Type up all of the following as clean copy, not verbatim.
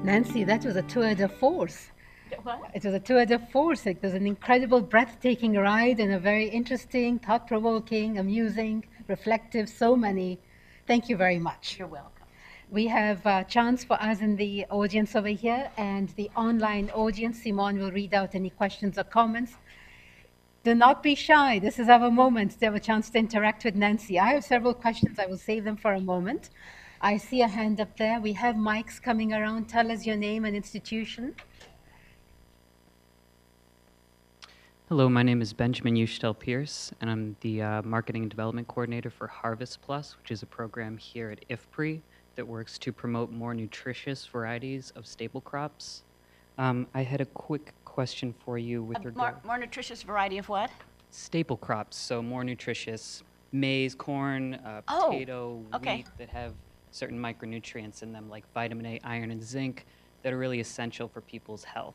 Nancy, that was a tour de force. What? It was a tour de force. It was an incredible, breathtaking ride and a very interesting, thought-provoking, amusing, reflective, so many. Thank you very much. You're welcome. We have a chance for us in the audience over here and the online audience. Simone will read out any questions or comments. Do not be shy. This is our moment to have a chance to interact with Nancy. I have several questions. I will save them for a moment. I see a hand up there. We have mics coming around. Tell us your name and institution. Hello, my name is Benjamin Ushtel Pierce, and I'm the Marketing and Development Coordinator for Harvest Plus, which is a program here at IFPRI that works to promote more nutritious varieties of staple crops. I had a quick question for you with regard More nutritious variety of what? staple crops, so more nutritious maize, corn, Oh, potato, okay. wheat that have certain micronutrients in them, like vitamin A, iron, and zinc, that are really essential for people's health.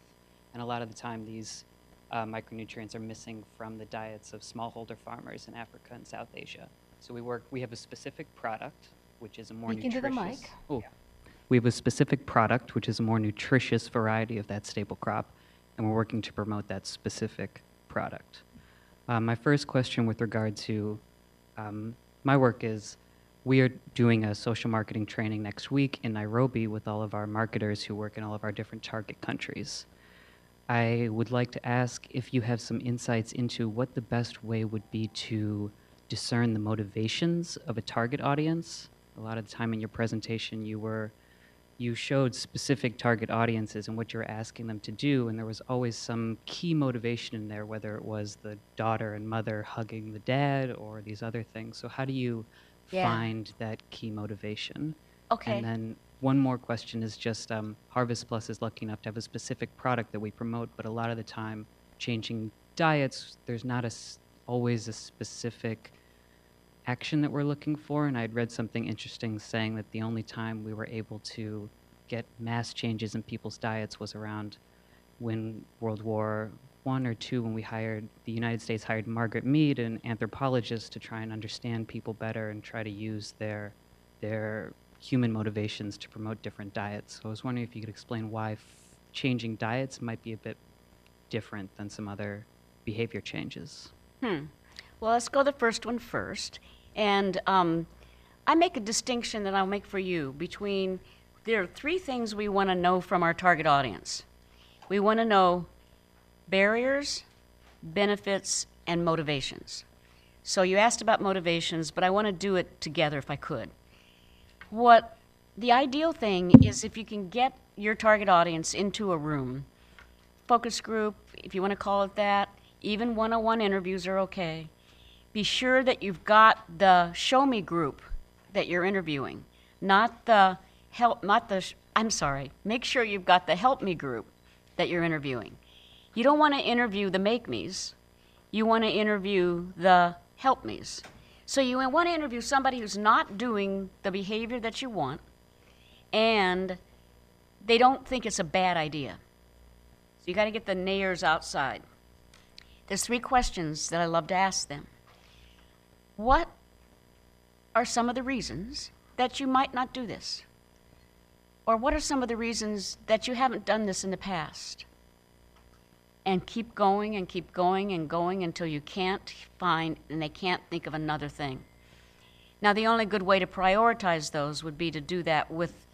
And a lot of the time, these micronutrients are missing from the diets of smallholder farmers in Africa and South Asia. So we have a specific product, which is a more Speak into the nutritious. mic. Oh, we have a specific product, which is a more nutritious variety of that staple crop, and we're working to promote that specific product. My first question with regard to my work is, we are doing a social marketing training next week in Nairobi with all of our marketers who work in all of our different target countries. I would like to ask if you have some insights into what the best way would be to discern the motivations of a target audience. A lot of the time in your presentation, you showed specific target audiences and what you were asking them to do, and there was always some key motivation in there, whether it was the daughter and mother hugging the dad or these other things. So how do you find that key motivation? Okay. And then one more question is just Harvest Plus is lucky enough to have a specific product that we promote, but a lot of the time changing diets, there's not always a specific action that we're looking for. And I'd read something interesting saying that the only time we were able to get mass changes in people's diets was around when World War I or II, when the United States hired Margaret Mead, an anthropologist, to try and understand people better and try to use their human motivations to promote different diets. So I was wondering if you could explain why changing diets might be a bit different than some other behavior changes. Well, let's go the first one first. And I make a distinction that I'll make for you between, there are three things we want to know from our target audience. We want to know barriers, benefits, and motivations. So you asked about motivations, but I want to do it together if I could. What the ideal thing is, if you can get your target audience into a room, focus group, if you want to call it that, even one-on-one interviews are okay. Be sure that you've got the show me group that you're interviewing, make sure you've got the help me group that you're interviewing. You don't want to interview the make me's, you want to interview the help me's. So you want to interview somebody who's not doing the behavior that you want, and they don't think it's a bad idea. So you got to get the nayers outside. There's three questions that I love to ask them. What are some of the reasons that you might not do this? Or what are some of the reasons that you haven't done this in the past? And keep going and keep going and going until you can't find, and they can't think of another thing. Now, the only good way to prioritize those would be to do that with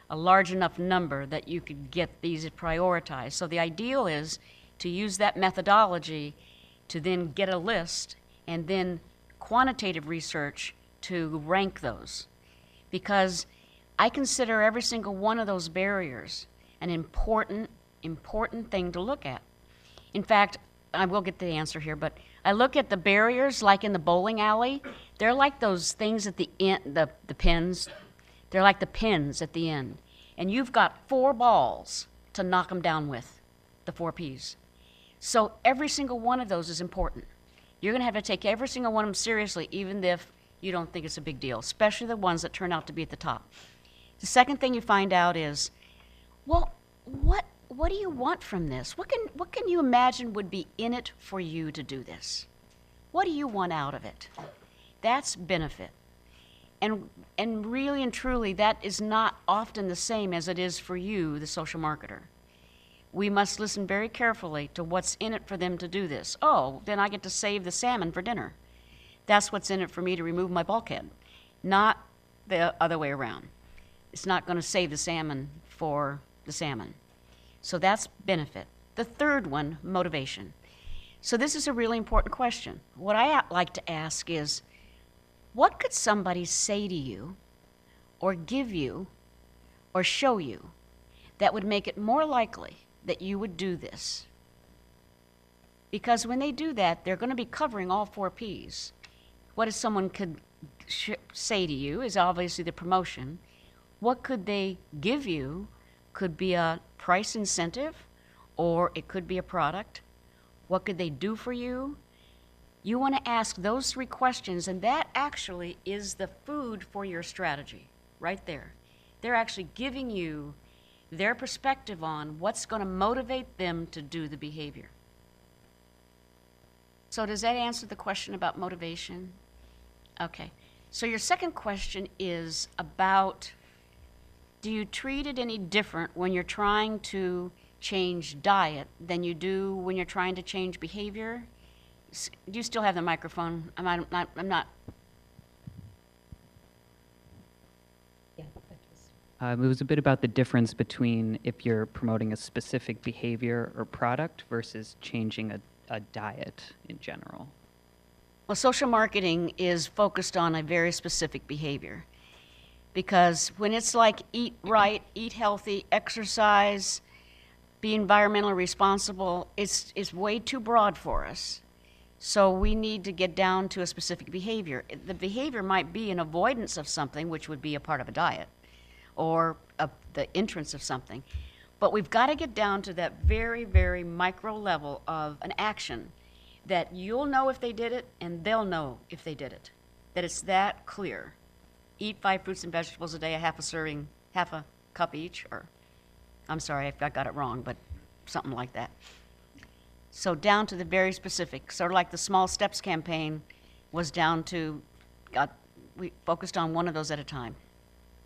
a large enough number that you could get these prioritized. So the ideal is to use that methodology to then get a list and then quantitative research to rank those. Because I consider every single one of those barriers an important thing to look at. In fact, I will get the answer here, but I look at the barriers like in the bowling alley. They're like those things at the end, the pins. They're like the pins at the end. And you've got 4 balls to knock them down with, the 4 Ps. So every single one of those is important. You're going to have to take every single one of them seriously, even if you don't think it's a big deal, especially the ones that turn out to be at the top. The second thing you find out is, well, what do you want from this? What can you imagine would be in it for you to do this? What do you want out of it? That's benefit. And really and truly, that is not often the same as it is for you, the social marketer. We must listen very carefully to what's in it for them to do this. Oh, then I get to save the salmon for dinner. That's what's in it for me to remove my bulkhead, not the other way around. It's not going to save the salmon for the salmon. So that's benefit. The third one, motivation. So this is a really important question. What I like to ask is, what could somebody say to you or give you or show you that would make it more likely that you would do this? Because when they do that, they're going to be covering all 4 Ps. What if someone could say to you is obviously the promotion. What could they give you? Could be a price incentive, or it could be a product. What could they do for you? You want to ask those 3 questions, and that actually is the food for your strategy, right there. They're actually giving you their perspective on what's going to motivate them to do the behavior. So does that answer the question about motivation? Okay. So your second question is about, do you treat it any different when you're trying to change diet than you do when you're trying to change behavior? Do you still have the microphone? I'm not. Yeah, that was. It was a bit about the difference between if you're promoting a specific behavior or product versus changing a diet in general. Well, social marketing is focused on a very specific behavior, because when it's like eat right, eat healthy, exercise, be environmentally responsible, it's way too broad for us. So we need to get down to a specific behavior. The behavior might be an avoidance of something, which would be a part of a diet, or the entrance of something. But we've got to get down to that very, very micro level of an action that you'll know if they did it and they'll know if they did it, that it's that clear. Eat 5 fruits and vegetables a day, half a cup each, or I'm sorry if I got it wrong, but something like that. So down to the very specific, sort of like the Small Steps campaign was down to, we focused on one of those at a time.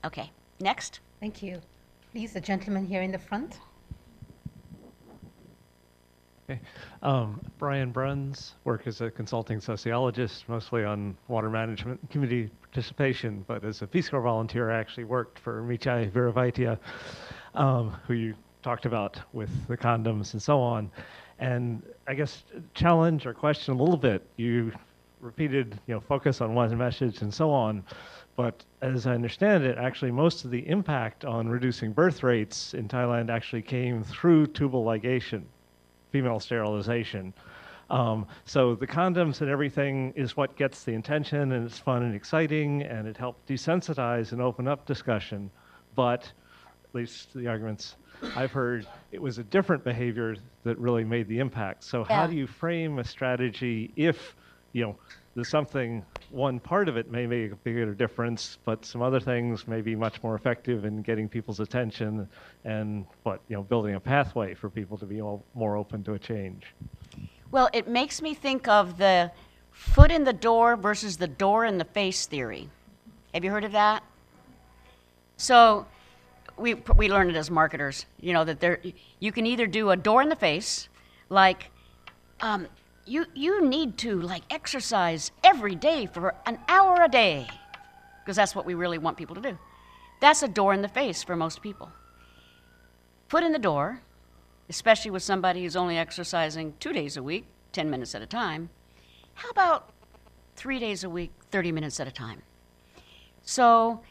Okay, next. Thank you. Please, the gentleman here in the front. Okay. Brian Bruns, work as a consulting sociologist, mostly on water management and community participation, but as a Peace Corps volunteer, I actually worked for Michai Viravaitia, who you talked about with the condoms and so on. And I guess challenge or question a little bit, you repeated, focus on one message and so on. But as I understand it, actually most of the impact on reducing birth rates in Thailand actually came through tubal ligation, female sterilization. So the condoms and everything is what gets the attention, and it's fun and exciting, and it helped desensitize and open up discussion. But at least the arguments I've heard, it was a different behavior that really made the impact. So how do you frame a strategy if, there's something, one part of it may make a bigger difference, but some other things may be much more effective in getting people's attention and building a pathway for people to be more open to a change? Well, it makes me think of the foot in the door versus the door in the face theory. Have you heard of that? So we learned it as marketers, that you can either do a door in the face, like you need to exercise every day for an hour a day, because that's what we really want people to do. That's a door in the face for most people. Foot in the door, especially with somebody who's only exercising 2 days a week, 10 minutes at a time. How about 3 days a week, 30 minutes at a time? So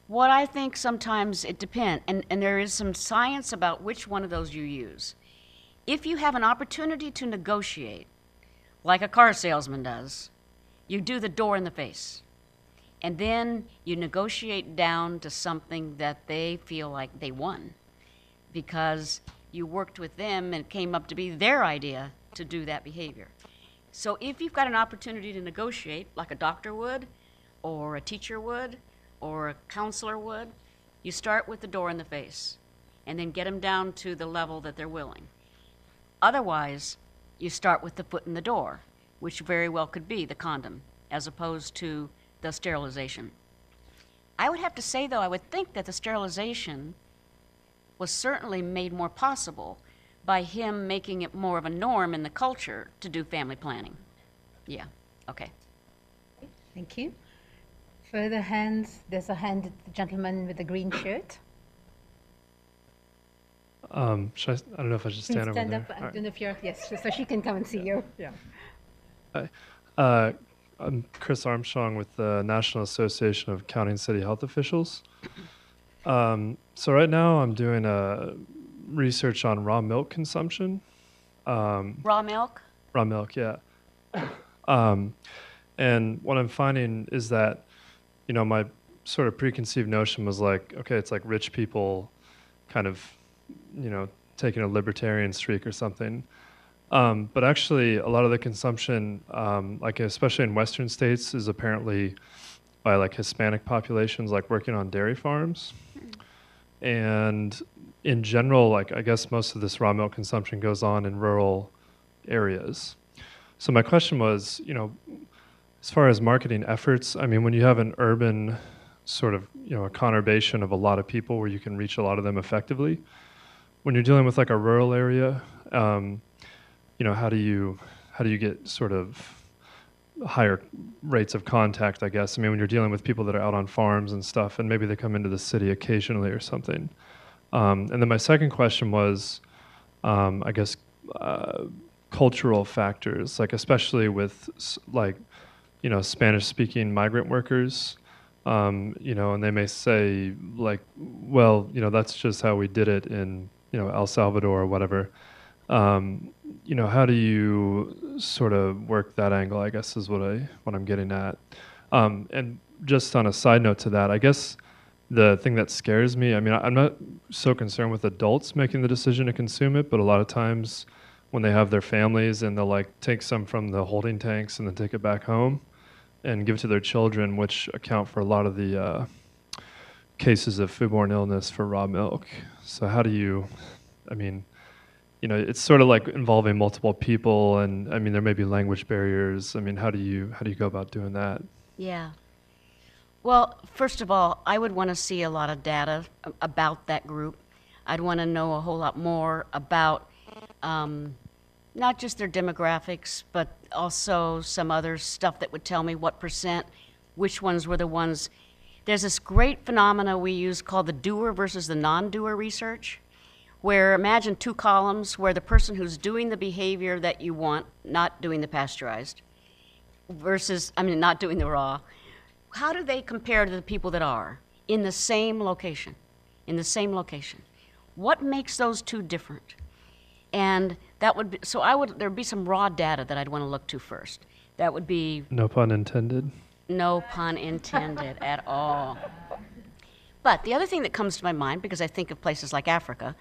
what I think sometimes it depends, and there is some science about which one of those you use. If you have an opportunity to negotiate, like a car salesman does, you do the door in the face. And then you negotiate down to something that they feel like they won, because you worked with them and it came up to be their idea to do that behavior. So if you've got an opportunity to negotiate, like a doctor would, or a teacher would, or a counselor would, you start with the door in the face and then get them down to the level that they're willing. Otherwise, you start with the foot in the door, which very well could be the condom, as opposed to the sterilization. I would have to say, though, I would think that the sterilization was certainly made more possible by him making it more of a norm in the culture to do family planning. Yeah, okay. Thank you. Further hands, there's a hand at the gentleman with the green shirt. Should I don't know if I should Please stand over stand there. up. I All right. don't know if you're, yes, so she can come and see you. Yeah. Hi. I'm Chris Armstrong with the National Association of County and City Health Officials. So right now I'm doing research on raw milk consumption. Raw milk? Raw milk, yeah. And what I'm finding is that, you know, my sort of preconceived notion was like, okay, it's like rich people kind of, you know, taking a libertarian streak or something. But actually, a lot of the consumption, like especially in Western states, is apparently by like Hispanic populations, like working on dairy farms. And in general, like I guess most of this raw milk consumption goes on in rural areas. So my question was, you know, as far as marketing efforts, I mean, when you have an urban sort of, you know, a conurbation of a lot of people where you can reach a lot of them effectively, when you're dealing with like a rural area, you know, how do you get sort of higher rates of contact, I guess? I mean, when you're dealing with people that are out on farms and stuff, and maybe they come into the city occasionally or something. And then my second question was, I guess, cultural factors, like especially with like, you know, Spanish-speaking migrant workers, you know, and they may say like, well, you know, that's just how we did it in, you know, El Salvador or whatever. You know, how do you sort of work that angle, I guess is what I'm getting at. And just on a side note to that, I guess the thing that scares me, I mean, I'm not so concerned with adults making the decision to consume it, but a lot of times when they have their families and they'll like take some from the holding tanks and then take it back home and give it to their children, which account for a lot of the cases of foodborne illness for raw milk. So how do you, I mean, you know, it's sort of like involving multiple people, and I mean, there may be language barriers. I mean, how do you go about doing that? Yeah. Well, first of all, I would want to see a lot of data about that group. I'd want to know a whole lot more about not just their demographics, but also some other stuff that would tell me what percent, which ones were the ones. There's this great phenomena we use called the doer versus the non-doer research, where imagine two columns where the person who's doing the behavior that you want, not doing the pasteurized, versus, I mean, not doing the raw, how do they compare to the people that are in the same location? In the same location. What makes those two different? And that would be, so there'd be some raw data that I'd want to look to first. That would be... No pun intended. No pun intended at all. But the other thing that comes to my mind, because I think of places like Africa,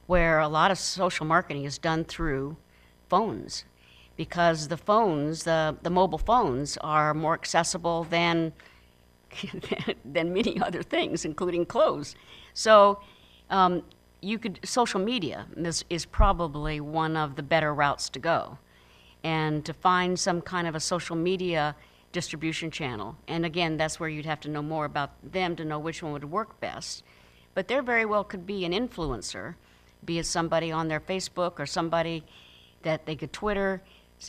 where a lot of social marketing is done through phones, because the phones, the mobile phones, are more accessible than many other things, including clothes. So social media is probably one of the better routes to go, and to find some kind of a social media distribution channel. And again, that's where you'd have to know more about them to know which one would work best. But there very well could be an influencer, be it somebody on their Facebook or somebody that they could Twitter.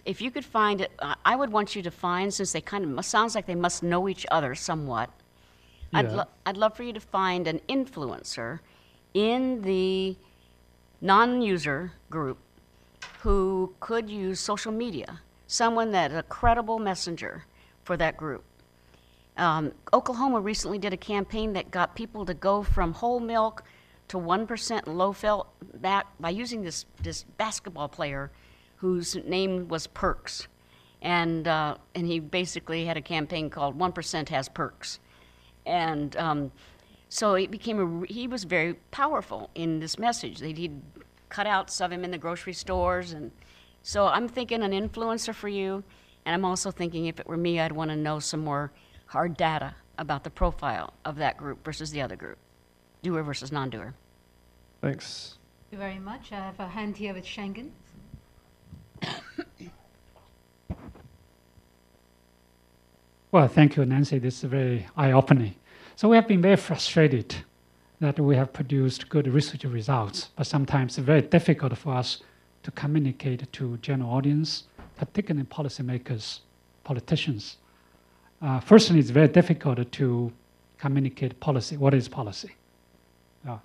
If you could find it, I would want you to find, since they kind of sounds like they must know each other somewhat, Yeah. I'd love for you to find an influencer in the non-user group who could use social media, someone that's a credible messenger for that group. Oklahoma recently did a campaign that got people to go from whole milk to 1% low fat back by using this basketball player whose name was Perks. And he basically had a campaign called 1% has perks. And so it became he was very powerful in this message. They did cutouts of him in the grocery stores. And so I'm thinking an influencer for you. And I'm also thinking if it were me, I'd want to know some more hard data about the profile of that group versus the other group. Doer versus non-doer. Thanks. Thank you very much. I have a hand here with Schengen. Well, thank you, Nancy. This is very eye-opening. So we have been very frustrated that we have produced good research results, but sometimes it's very difficult for us to communicate to general audience, particularly policymakers, politicians. Firstly, it's very difficult to communicate policy. What is policy?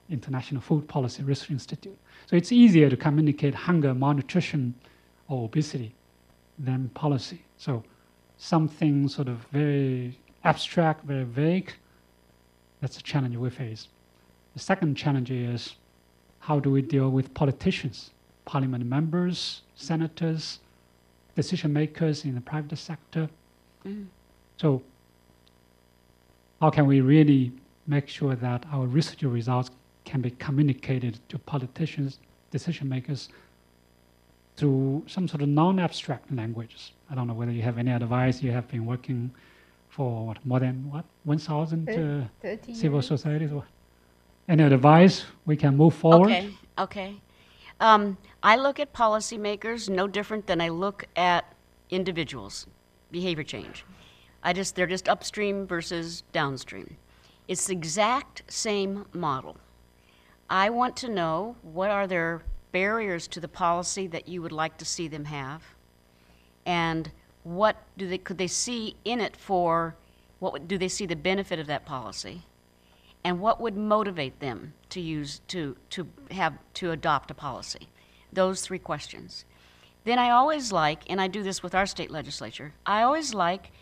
International Food Policy Research Institute. So it's easier to communicate hunger, malnutrition, or obesity than policy. So something sort of very abstract, very vague, that's a challenge we face. The second challenge is how do we deal with politicians, parliament members, senators, decision makers in the private sector? So how can we really make sure that our research results can be communicated to politicians, decision makers through some sort of non-abstract languages? I don't know whether you have any advice. You have been working for more than 1,000 civil societies. Any advice we can move forward? Okay. I look at policymakers no different than I look at individuals, behavior change. They're just upstream versus downstream. It's the exact same model. I want to know what are their barriers to the policy that you would like to see them have, and what could they see in it for, do they see the benefit of that policy, and what would motivate them to adopt a policy. Those three questions. Then I always like, and I do this with our state legislature, I like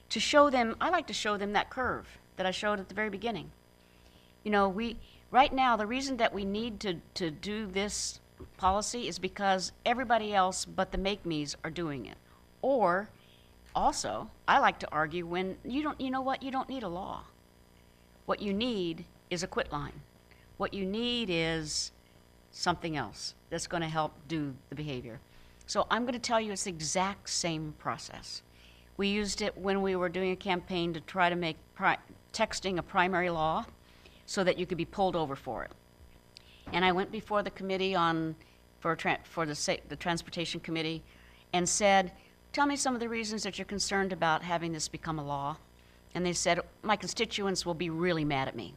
to show them that curve that I showed at the very beginning. Right now, the reason that we need to do this policy is because everybody else but the make-me's are doing it. Or, also, I like to argue when you don't need a law. What you need is a quit line. What you need is something else that's going to help do the behavior. So I'm going to tell you it's the exact same process. We used it when we were doing a campaign to try to make texting a primary law so that you could be pulled over for it. And I went before the committee for the Transportation Committee and said, tell me some of the reasons that you're concerned about having this become a law. And they said, my constituents will be really mad at me.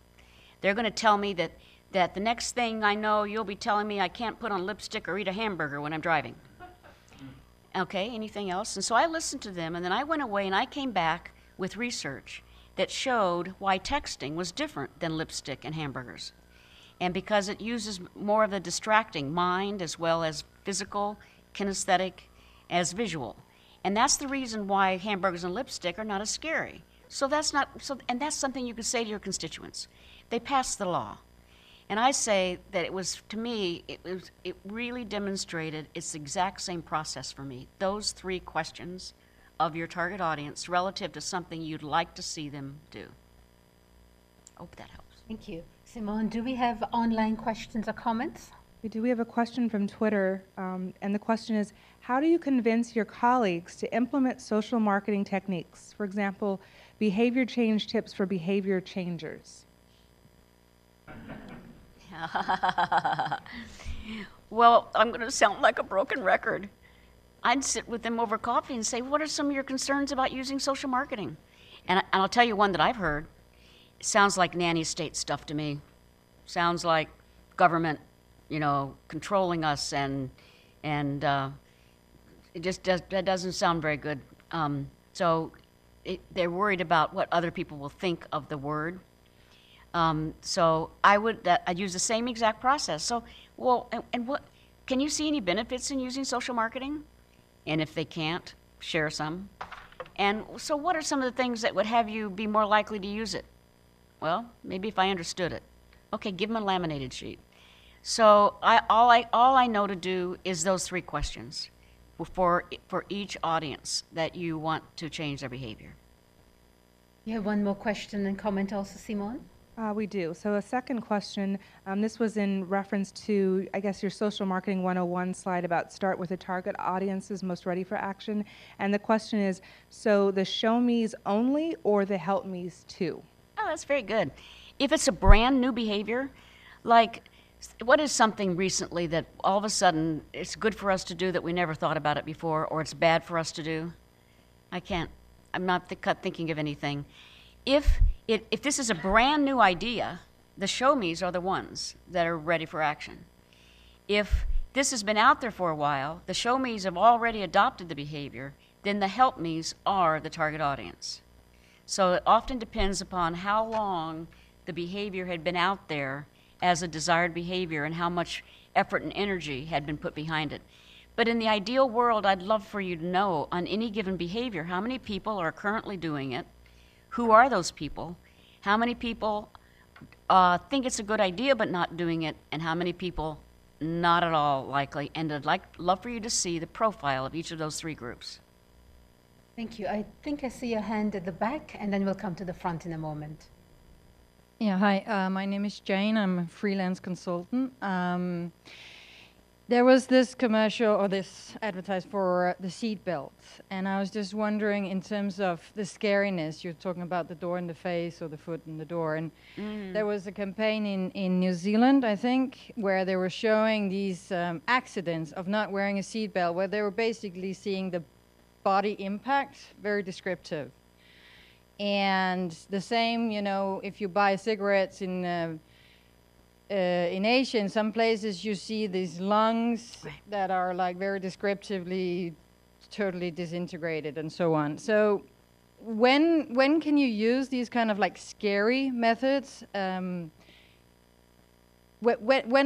They're going to tell me that the next thing I know, you'll be telling me I can't put on lipstick or eat a hamburger when I'm driving. Okay, anything else? And so I listened to them, and then I went away and I came back with research that showed why texting was different than lipstick and hamburgers. And because it uses more of the distracting mind as well as physical, kinesthetic, as visual. And that's the reason why hamburgers and lipstick are not as scary. And that's something you can say to your constituents. They passed the law. And I say that it really demonstrated it's the exact same process for me. Those three questions of your target audience relative to something you'd like to see them do. Hope that helps. Thank you. Simone, do we have online questions or comments? We do. We have a question from Twitter, and the question is, how do you convince your colleagues to implement social marketing techniques? For example, behavior change tips for behavior changers. Well, I'm going to sound like a broken record. I'd sit with them over coffee and say, what are some of your concerns about using social marketing? And I'll tell you one that I've heard. It sounds like nanny state stuff to me. Sounds like government, controlling us, and that doesn't sound very good. So they're worried about what other people will think of the word. So I'd use the same exact process. So, what can you see any benefits in using social marketing? And if they can't, share some. And so what are some of the things that would have you be more likely to use it? Well, maybe if I understood it. Okay, give them a laminated sheet. So all I know to do is those three questions for each audience that you want to change their behavior. You have one more question and comment also, Simone? We do. So a second question, this was in reference to, I guess, your social marketing 101 slide about start with the target audiences most ready for action. And the question is, so the show me's only or the help me's too? Oh, that's very good. If it's a brand new behavior, like what is something recently that all of a sudden it's good for us to do that we never thought about it before, or it's bad for us to do? I'm not thinking of anything. If this is a brand new idea, the show me's are the ones that are ready for action. If this has been out there for a while, the show me's have already adopted the behavior, then the help me's are the target audience. So it often depends upon how long the behavior had been out there as a desired behavior and how much effort and energy had been put behind it. But in the ideal world, I'd love for you to know on any given behavior, how many people are currently doing it, who are those people, how many people think it's a good idea but not doing it, and how many people not at all likely, and I'd love for you to see the profile of each of those three groups. Thank you. I think I see a hand at the back, and then we'll come to the front in a moment. Yeah, hi. My name is Jane. I'm a freelance consultant. There was this commercial or this advertised for the seat belts, and I was just wondering in terms of the scariness, you're talking about the door in the face or the foot in the door, and there was a campaign in New Zealand, I think, where they were showing these accidents of not wearing a seat belt, where they were basically seeing the body impact, very descriptive. And the same, you know, if you buy cigarettes in Asia, in some places you see these lungs that are like very descriptively totally disintegrated and so on. So when can you use these kind of like scary methods? When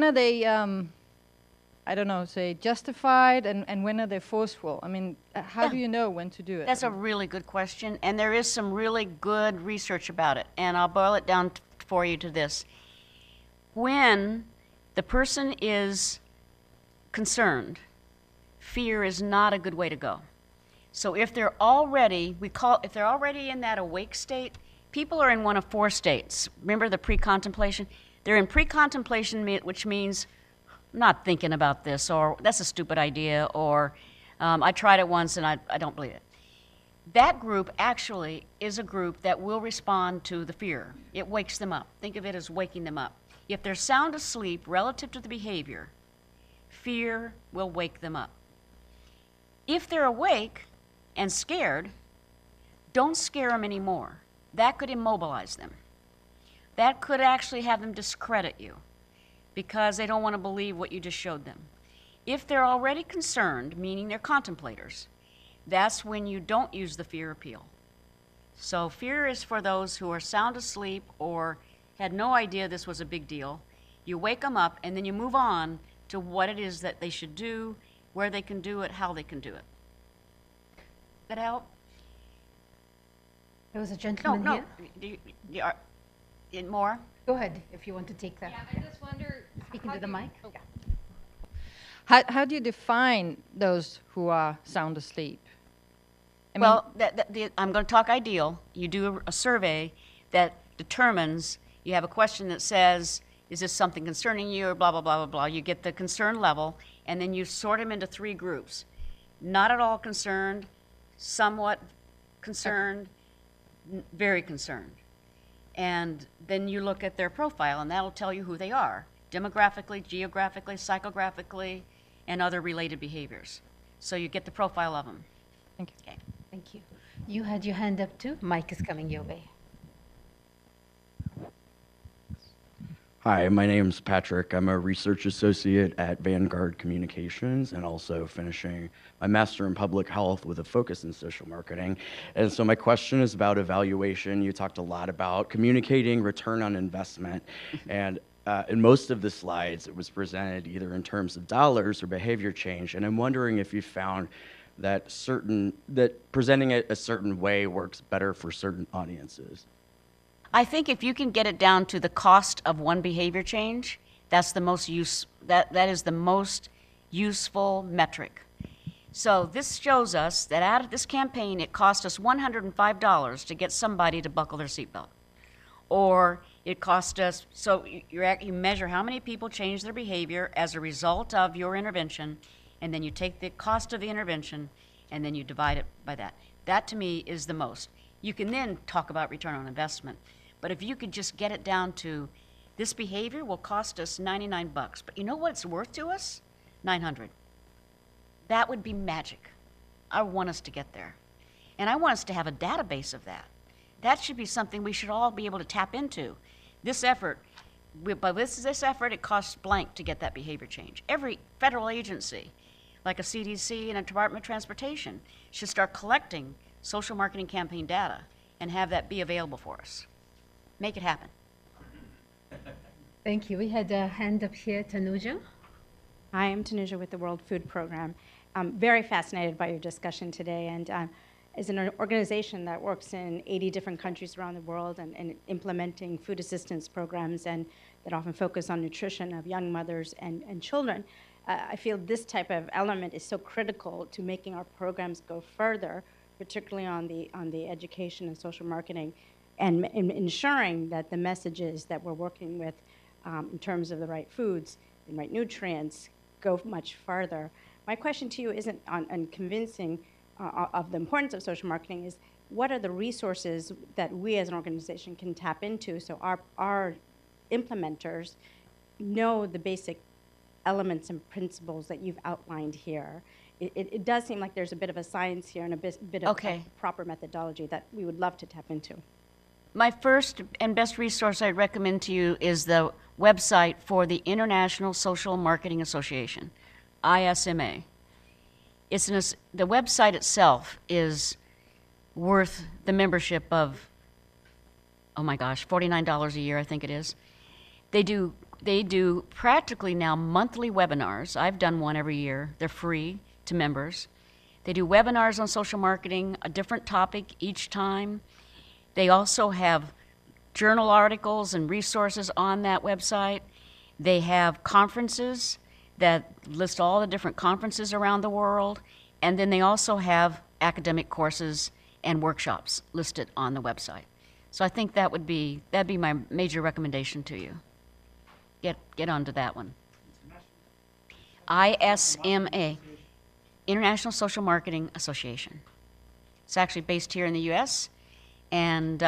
are they, I don't know, say justified, and when are they forceful? I mean, how do you know when to do it? That's a really good question, and there is some really good research about it, and I'll boil it down for you to this. When the person is concerned, fear is not a good way to go. So if they're already, if they're already in that awake state, people are in one of four states. Remember the pre-contemplation? They're in pre-contemplation, which means not thinking about this, or that's a stupid idea, or I tried it once and I don't believe it. That group actually is a group that will respond to the fear. It wakes them up. Think of it as waking them up. If they're sound asleep relative to the behavior, fear will wake them up. If they're awake and scared, don't scare them anymore. That could immobilize them. That could actually have them discredit you because they don't want to believe what you just showed them. If they're already concerned, meaning they're contemplators, that's when you don't use the fear appeal. So fear is for those who are sound asleep or had no idea this was a big deal. You wake them up, and then you move on to what it is that they should do, where they can do it, how they can do it. That help? There was a gentleman here. More? Go ahead if you want to take that. Yeah, I just wonder. Speaking to the mic. Okay. How do you define those who are sound asleep? Well, I'm going to talk ideal. You do a survey that determines, you have a question that says, is this something concerning you, or blah, blah, blah, blah, blah. You get the concern level, and then you sort them into three groups. Not at all concerned, somewhat concerned, very concerned. And then you look at their profile, and that'll tell you who they are, demographically, geographically, psychographically, and other related behaviors. So you get the profile of them. Thank you. Okay. Thank you. You had your hand up too. Mic is coming your way. Hi, my name's Patrick. I'm a research associate at Vanguard Communications and also finishing my master in public health with a focus in social marketing. And so my question is about evaluation. You talked a lot about communicating return on investment. And in most of the slides, it was presented either in terms of dollars or behavior change. And I'm wondering if you found that presenting it a certain way works better for certain audiences. I think if you can get it down to the cost of one behavior change, that's the most that is the most useful metric. So this shows us that out of this campaign, it cost us $105 to get somebody to buckle their seatbelt. Or it cost us, so you measure how many people change their behavior as a result of your intervention, and then you take the cost of the intervention, and then you divide it by that. That to me is the most. You can then talk about return on investment. But if you could just get it down to this behavior will cost us $99, but you know what it's worth to us? $900. That would be magic. I want us to get there. And I want us to have a database of that. That should be something we should all be able to tap into. This effort, but this effort, it costs blank to get that behavior change. Every federal agency, like a CDC and a Department of Transportation, should start collecting social marketing campaign data and have that be available for us. Make it happen. Thank you. We had a hand up here, Tanuja. Hi, I'm Tanuja with the World Food Program. I'm very fascinated by your discussion today, and as an organization that works in 80 different countries around the world and implementing food assistance programs and that often focus on nutrition of young mothers and children, I feel this type of element is so critical to making our programs go further, particularly on the education and social marketing, and ensuring that the messages that we're working with in terms of the right foods and right nutrients go much farther. My question to you isn't on convincing of the importance of social marketing, is what are the resources that we as an organization can tap into so our implementers know the basic elements and principles that you've outlined here? It does seem like there's a bit of a science here and a bit of a proper methodology that we would love to tap into. My first and best resource I'd recommend to you is the website for the International Social Marketing Association, ISMA. The website itself is worth the membership of, oh my gosh, $49 a year, I think it is. They do practically now monthly webinars. I've done one every year. They're free to members. They do webinars on social marketing, a different topic each time. They also have journal articles and resources on that website. They have conferences that list all the different conferences around the world. And then they also have academic courses and workshops listed on the website. So I think that'd be my major recommendation to you. Get onto that one. ISMA, International Social Marketing Association. It's actually based here in the U.S., and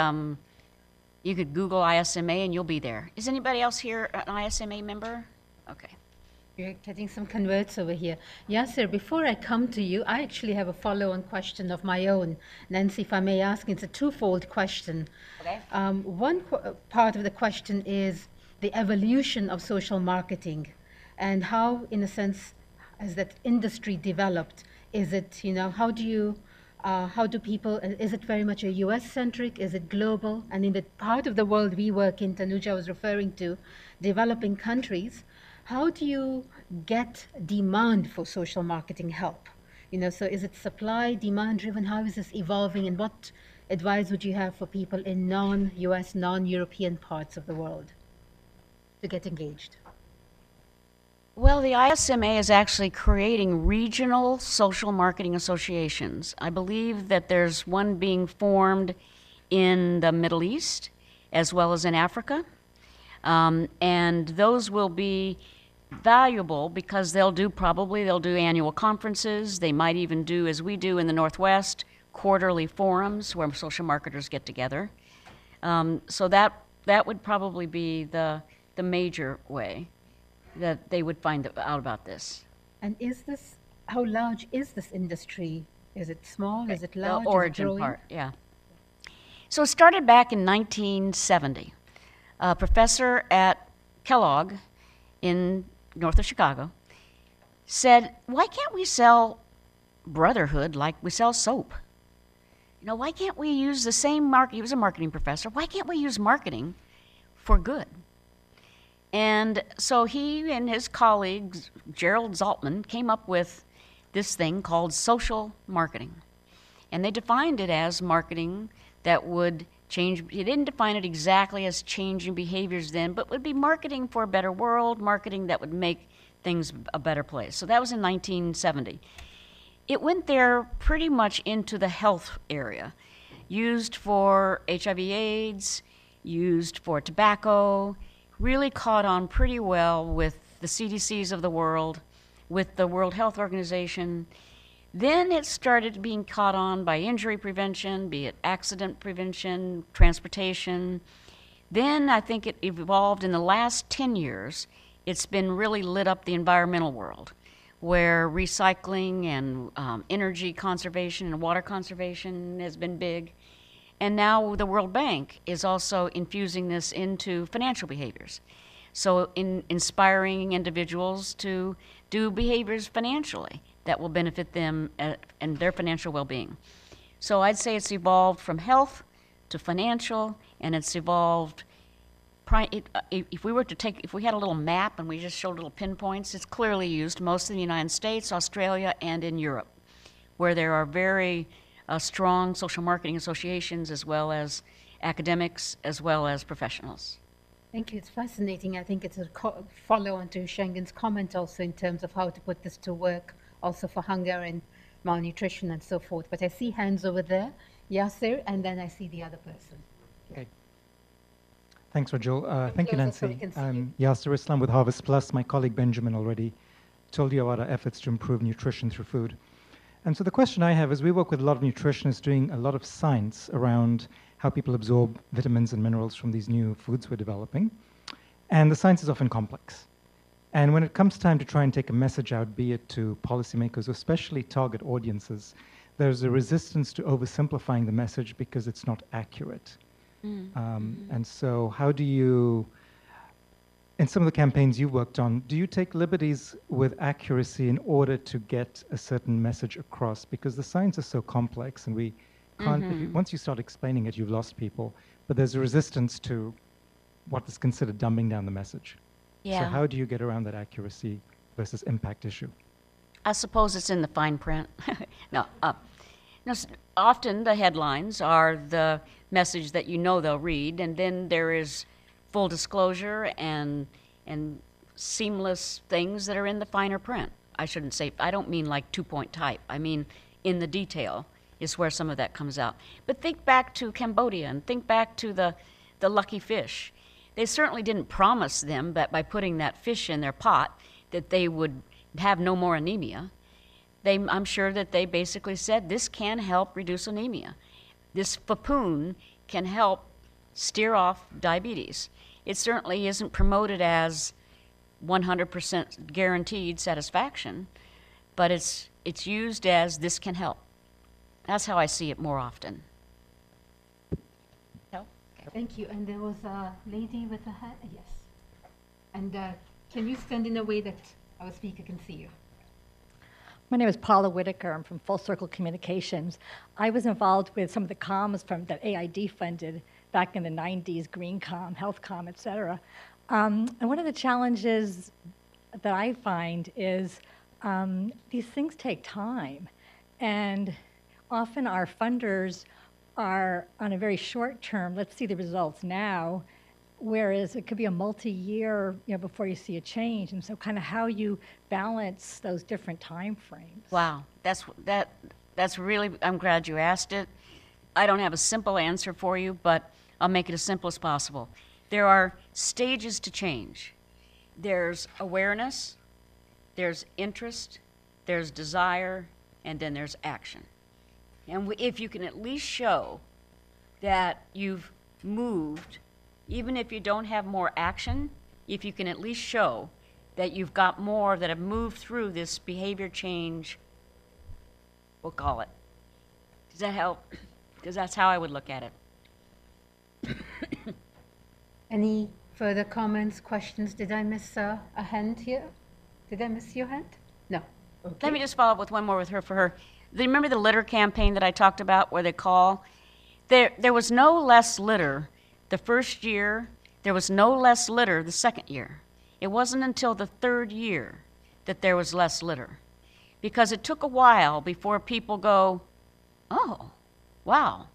you could Google ISMA and you'll be there. Is anybody else here an ISMA member? Okay. You're getting some converts over here. Yasser, before I come to you, I actually have a follow-on question of my own. Nancy, if I may ask, it's a twofold question. Okay. One part of the question is the evolution of social marketing and how, in a sense, as that industry developed, is it, how do people, is it very much a US-centric, is it global? And in the part of the world we work in, Tanuja was referring to, developing countries, how do you get demand for social marketing help? So is it supply, demand driven? How is this evolving? And what advice would you have for people in non-US, non-European parts of the world to get engaged? Well, the ISMA is actually creating regional social marketing associations. I believe that there's one being formed in the Middle East as well as in Africa. And those will be valuable because they'll do annual conferences. They might even do, as we do in the Northwest, quarterly forums where social marketers get together. So that would probably be the major way that they would find out about this. And how large is this industry? Is it small? Is it large? The origin part, yeah. So it started back in 1970. A professor at Kellogg in north of Chicago said, why can't we sell brotherhood like we sell soap? Why can't we use the same he was a marketing professor, why can't we use marketing for good? And so he and his colleagues, Gerald Zaltman, came up with this thing called social marketing. And they defined it as marketing that would change. He didn't define it exactly as changing behaviors then, but would be marketing for a better world, marketing that would make things a better place. So that was in 1970. It went there pretty much into the health area, used for HIV/AIDS, used for tobacco, really caught on pretty well with the CDCs of the world, with the World Health Organization. Then it started being caught on by injury prevention, be it accident prevention, transportation. Then I think it evolved in the last 10 years. It's been really lit up the environmental world, where recycling and energy conservation and water conservation has been big. And now the World Bank is also infusing this into financial behaviors. So inspiring individuals to do behaviors financially that will benefit them and their financial well-being. So I'd say it's evolved from health to financial, and it's evolved. If we had a little map and we just showed little pinpoints, it's clearly used most in the United States, Australia, and in Europe, where there are very strong social marketing associations, as well as academics, as well as professionals. Thank you. It's fascinating. I think it's a follow-on to Shengen's comment also in terms of how to put this to work, also for hunger and malnutrition and so forth. But I see hands over there, Yasser, and then I see the other person. Okay. Thanks, Rajul. Thank you, closer so we Nancy. can see you. Yasser Islam with Harvest Plus. My colleague Benjamin already told you about our efforts to improve nutrition through food. And so the question I have is, we work with a lot of nutritionists doing a lot of science around how people absorb vitamins and minerals from these new foods we're developing. And the science is often complex. And when it comes time to try and take a message out, be it to policymakers or especially target audiences, there's a resistance to oversimplifying the message because it's not accurate. And so how do you, in some of the campaigns you worked on, do you take liberties with accuracy in order to get a certain message across? Because the science is so complex and we can't, once you start explaining it, you've lost people. But there's a resistance to what is considered dumbing down the message. Yeah. So how do you get around that accuracy versus impact issue? I suppose it's in the fine print. No, often the headlines are the message that you know they'll read, and then there is full disclosure and seamless things that are in the finer print. I shouldn't say, I don't mean like 2-point type. I mean in the detail is where some of that comes out. But think back to Cambodia and think back to the lucky fish. They certainly didn't promise them that by putting that fish in their pot that they would have no more anemia. I'm sure that they basically said this can help reduce anemia. This papoon can help steer off diabetes. It certainly isn't promoted as 100% guaranteed satisfaction, but it's used as this can help. That's how I see it more often. No? Okay. Thank you. And there was a lady with a hand. Yes. And can you stand in a way that our speaker can see you? My name is Paula Whitaker. I'm from Full Circle Communications. I was involved with some of the comms that AID funded back in the 90s, Green Com, Health Com, et cetera. And one of the challenges that I find is these things take time. And often our funders are on a very short term, let's see the results now, whereas it could be a multi-year, before you see a change. And so kind of how you balance those different time frames. Wow, that's really, I'm glad you asked it. I don't have a simple answer for you, but I'll make it as simple as possible. There are stages to change. There's awareness, there's interest, there's desire, and then there's action. And if you can at least show that you've moved, even if you don't have more action, if you can at least show that you've got more that have moved through this behavior change, we'll call it. Does that help? Because that's how I would look at it. Any further comments, questions? Did I miss a hand here? Did I miss your hand? No. Okay. Let me just follow up with one more for her. Remember the litter campaign that I talked about where they call? There was no less litter the first year. There was no less litter the second year. It wasn't until the third year that there was less litter. Because it took a while before people go, oh, wow,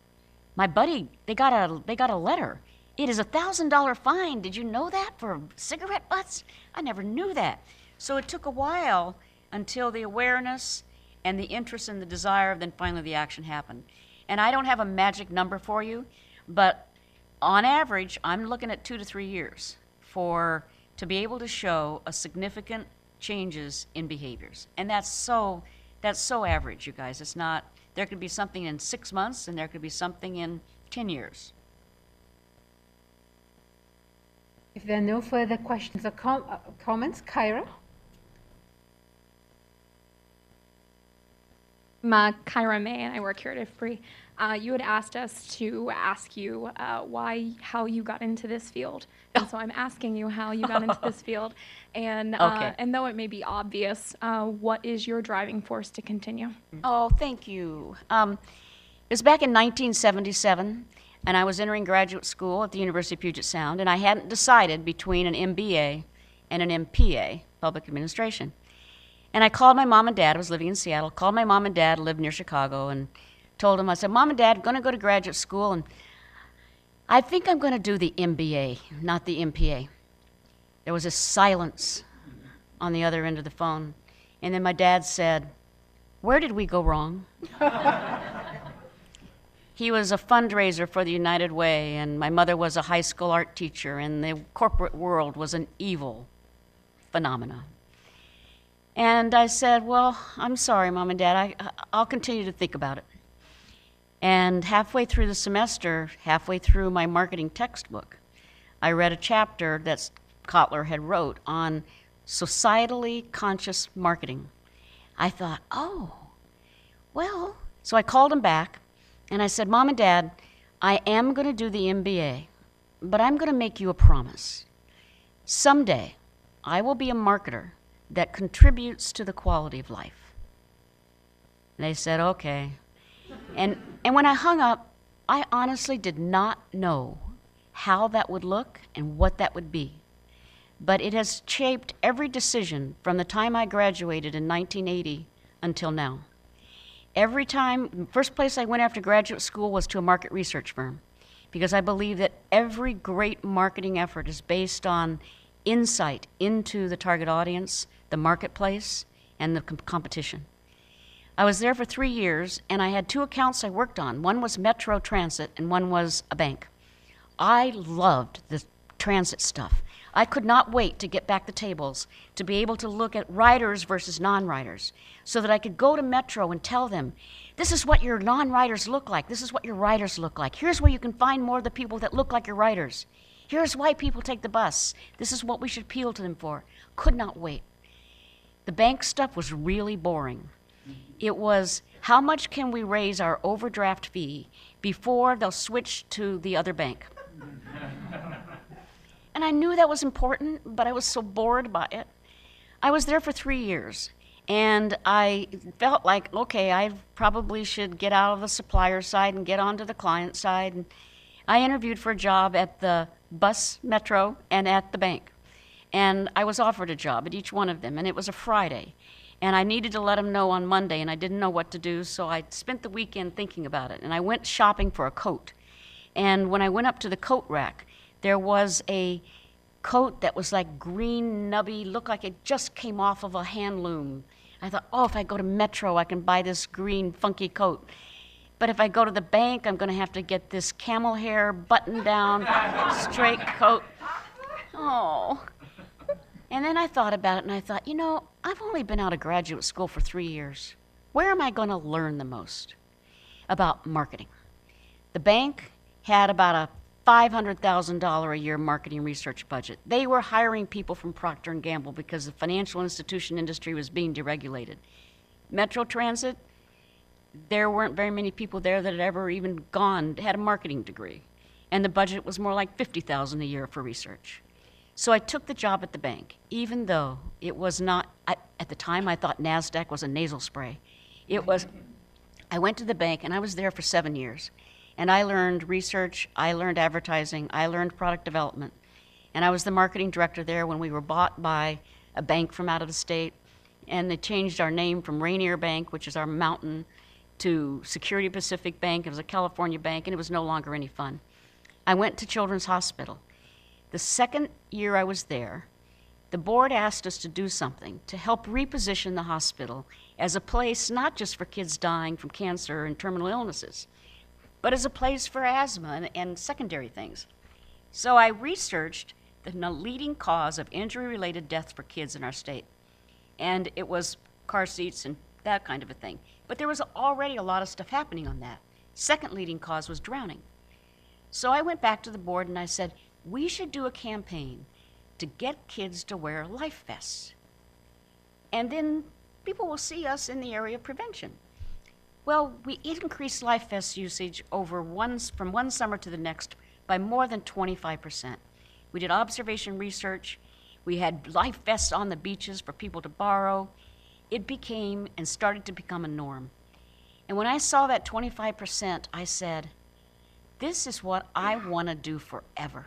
my buddy, they got a letter. It is a $1,000 fine. Did you know that for cigarette butts? I never knew that. So it took a while until the awareness and the interest and the desire, then finally the action happened. And I don't have a magic number for you, but on average, I'm looking at 2 to 3 years to be able to show a significant changes in behaviors. And that's so average, you guys. It's not, there could be something in 6 months and there could be something in 10 years. If there are no further questions or comments, Kyra? I'm Kyra May, and I work here at IFPRI. You had asked us to ask you how you got into this field. And so I'm asking you how you got into this field. And, Okay. and though it may be obvious, what is your driving force to continue? Oh, thank you. It was back in 1977, and I was entering graduate school at the University of Puget Sound, and I hadn't decided between an MBA and an MPA, Public Administration. And I called my mom and dad. I was living in Seattle. Called my mom and dad, who lived near Chicago, and told them, I said, Mom and Dad, I'm going to go to graduate school, and I think I'm going to do the MBA, not the MPA. There was a silence on the other end of the phone. And then my dad said, where did we go wrong? He was a fundraiser for the United Way, and my mother was a high school art teacher, and the corporate world was an evil phenomenon. And I said, well, I'm sorry, Mom and Dad, I'll continue to think about it. And halfway through the semester, halfway through my marketing textbook, I read a chapter that Kotler had wrote on societally conscious marketing. I thought, oh, well, so I called him back, and I said, Mom and Dad, I am going to do the MBA, but I'm going to make you a promise. Someday, I will be a marketer that contributes to the quality of life. And they said, okay. And when I hung up, I honestly did not know how that would look and what that would be. But it has shaped every decision from the time I graduated in 1980 until now. Every time, first place I went after graduate school was to a market research firm, because I believe that every great marketing effort is based on insight into the target audience, the marketplace, and the competition. I was there for 3 years, and I had 2 accounts I worked on. One was Metro Transit, and one was a bank. I loved the transit stuff. I could not wait to get back the tables, to be able to look at riders versus non-riders, so that I could go to Metro and tell them, this is what your non-riders look like, this is what your riders look like. Here's where you can find more of the people that look like your riders. Here's why people take the bus. This is what we should appeal to them for. Could not wait. The bank stuff was really boring. It was, how much can we raise our overdraft fee before they'll switch to the other bank? And I knew that was important, but I was so bored by it. I was there for 3 years, and I felt like, okay, I probably should get out of the supplier side and get onto the client side. And I interviewed for a job at the bus, Metro, and at the bank. And I was offered a job at each one of them, and it was a Friday. And I needed to let them know on Monday, and I didn't know what to do, so I spent the weekend thinking about it. And I went shopping for a coat. And when I went up to the coat rack, there was a coat that was like green, nubby, looked like it just came off of a hand loom. I thought, oh, if I go to Metro, I can buy this green, funky coat. But if I go to the bank, I'm going to have to get this camel hair, button-down, straight coat. Oh. And then I thought about it, and I thought, you know, I've only been out of graduate school for 3 years. Where am I going to learn the most about marketing? The bank had about a $500,000 a year marketing research budget. They were hiring people from Procter & Gamble because the financial institution industry was being deregulated. Metro Transit, there weren't very many people there that had ever even had a marketing degree. And the budget was more like $50,000 a year for research. So I took the job at the bank, even though it was not, at the time I thought NASDAQ was a nasal spray. I went to the bank and I was there for 7 years. And I learned research, I learned advertising, I learned product development. And I was the marketing director there when we were bought by a bank from out of the state. And they changed our name from Rainier Bank, which is our mountain, to Security Pacific Bank. It was a California bank, and it was no longer any fun. I went to Children's Hospital. The second year I was there, the board asked us to do something to help reposition the hospital as a place not just for kids dying from cancer and terminal illnesses, but as a place for asthma and secondary things. So I researched the leading cause of injury-related deaths for kids in our state. And it was car seats and that kind of a thing. But there was already a lot of stuff happening on that. Second leading cause was drowning. So I went back to the board and I said, we should do a campaign to get kids to wear life vests. And then people will see us in the area of prevention. Well, we increased LifeVest usage from one summer to the next by more than 25%. We did observation research. We had LifeVests on the beaches for people to borrow. It became and started to become a norm. And when I saw that 25%, I said, this is what I want to do forever.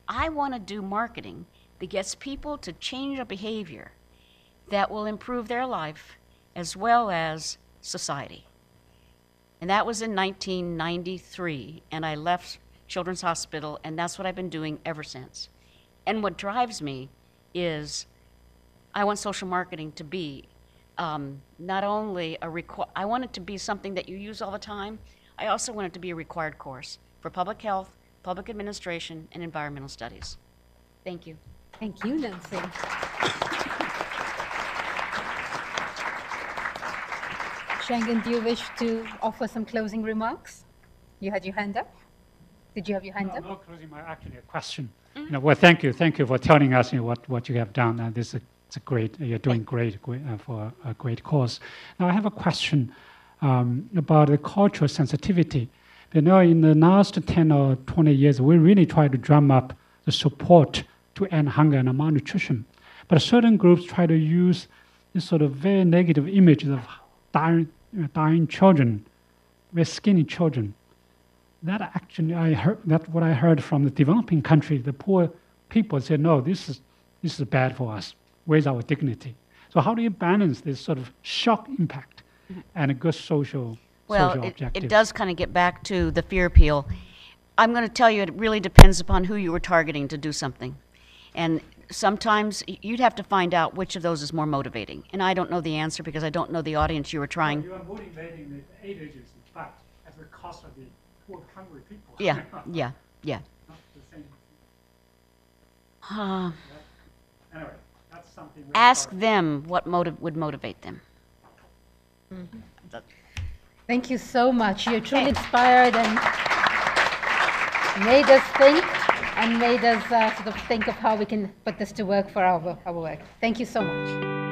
I want to do marketing that gets people to change a behavior that will improve their life as well as society. And that was in 1993, and I left Children's Hospital, and that's what I've been doing ever since. And what drives me is I want social marketing to be not only I want it to be something that you use all the time, I also want it to be a required course for public health, public administration, and environmental studies. Thank you. Thank you, Nancy. Shangan, do you wish to offer some closing remarks? You had your hand up? Did you have your hand up? No closing remark, actually a question. Well, thank you for telling us what you have done. This is it's a great, you're doing great for a great cause. Now I have a question about the cultural sensitivity. In the last 10 or 20 years, we really try to drum up the support to end hunger and malnutrition. But certain groups try to use this sort of very negative images of dying children, very skinny children. That actually, what I heard from the developing countries, the poor people said, no, this is bad for us. Where's our dignity? So how do you balance this sort of shock impact and a good social objective? It does kind of get back to the fear appeal. I'm going to tell you, it really depends upon who you were targeting to do something. And sometimes you'd have to find out which of those is more motivating. And I don't know the answer because I don't know the audience you were trying. You are motivating the aid agency, but at the cost of the poor, hungry people. Yeah. Not the same. Anyway, that's something. Ask them what would motivate them. Thank you so much. You're truly inspired and made us think and made us sort of think of how we can put this to work for our work. Thank you so much.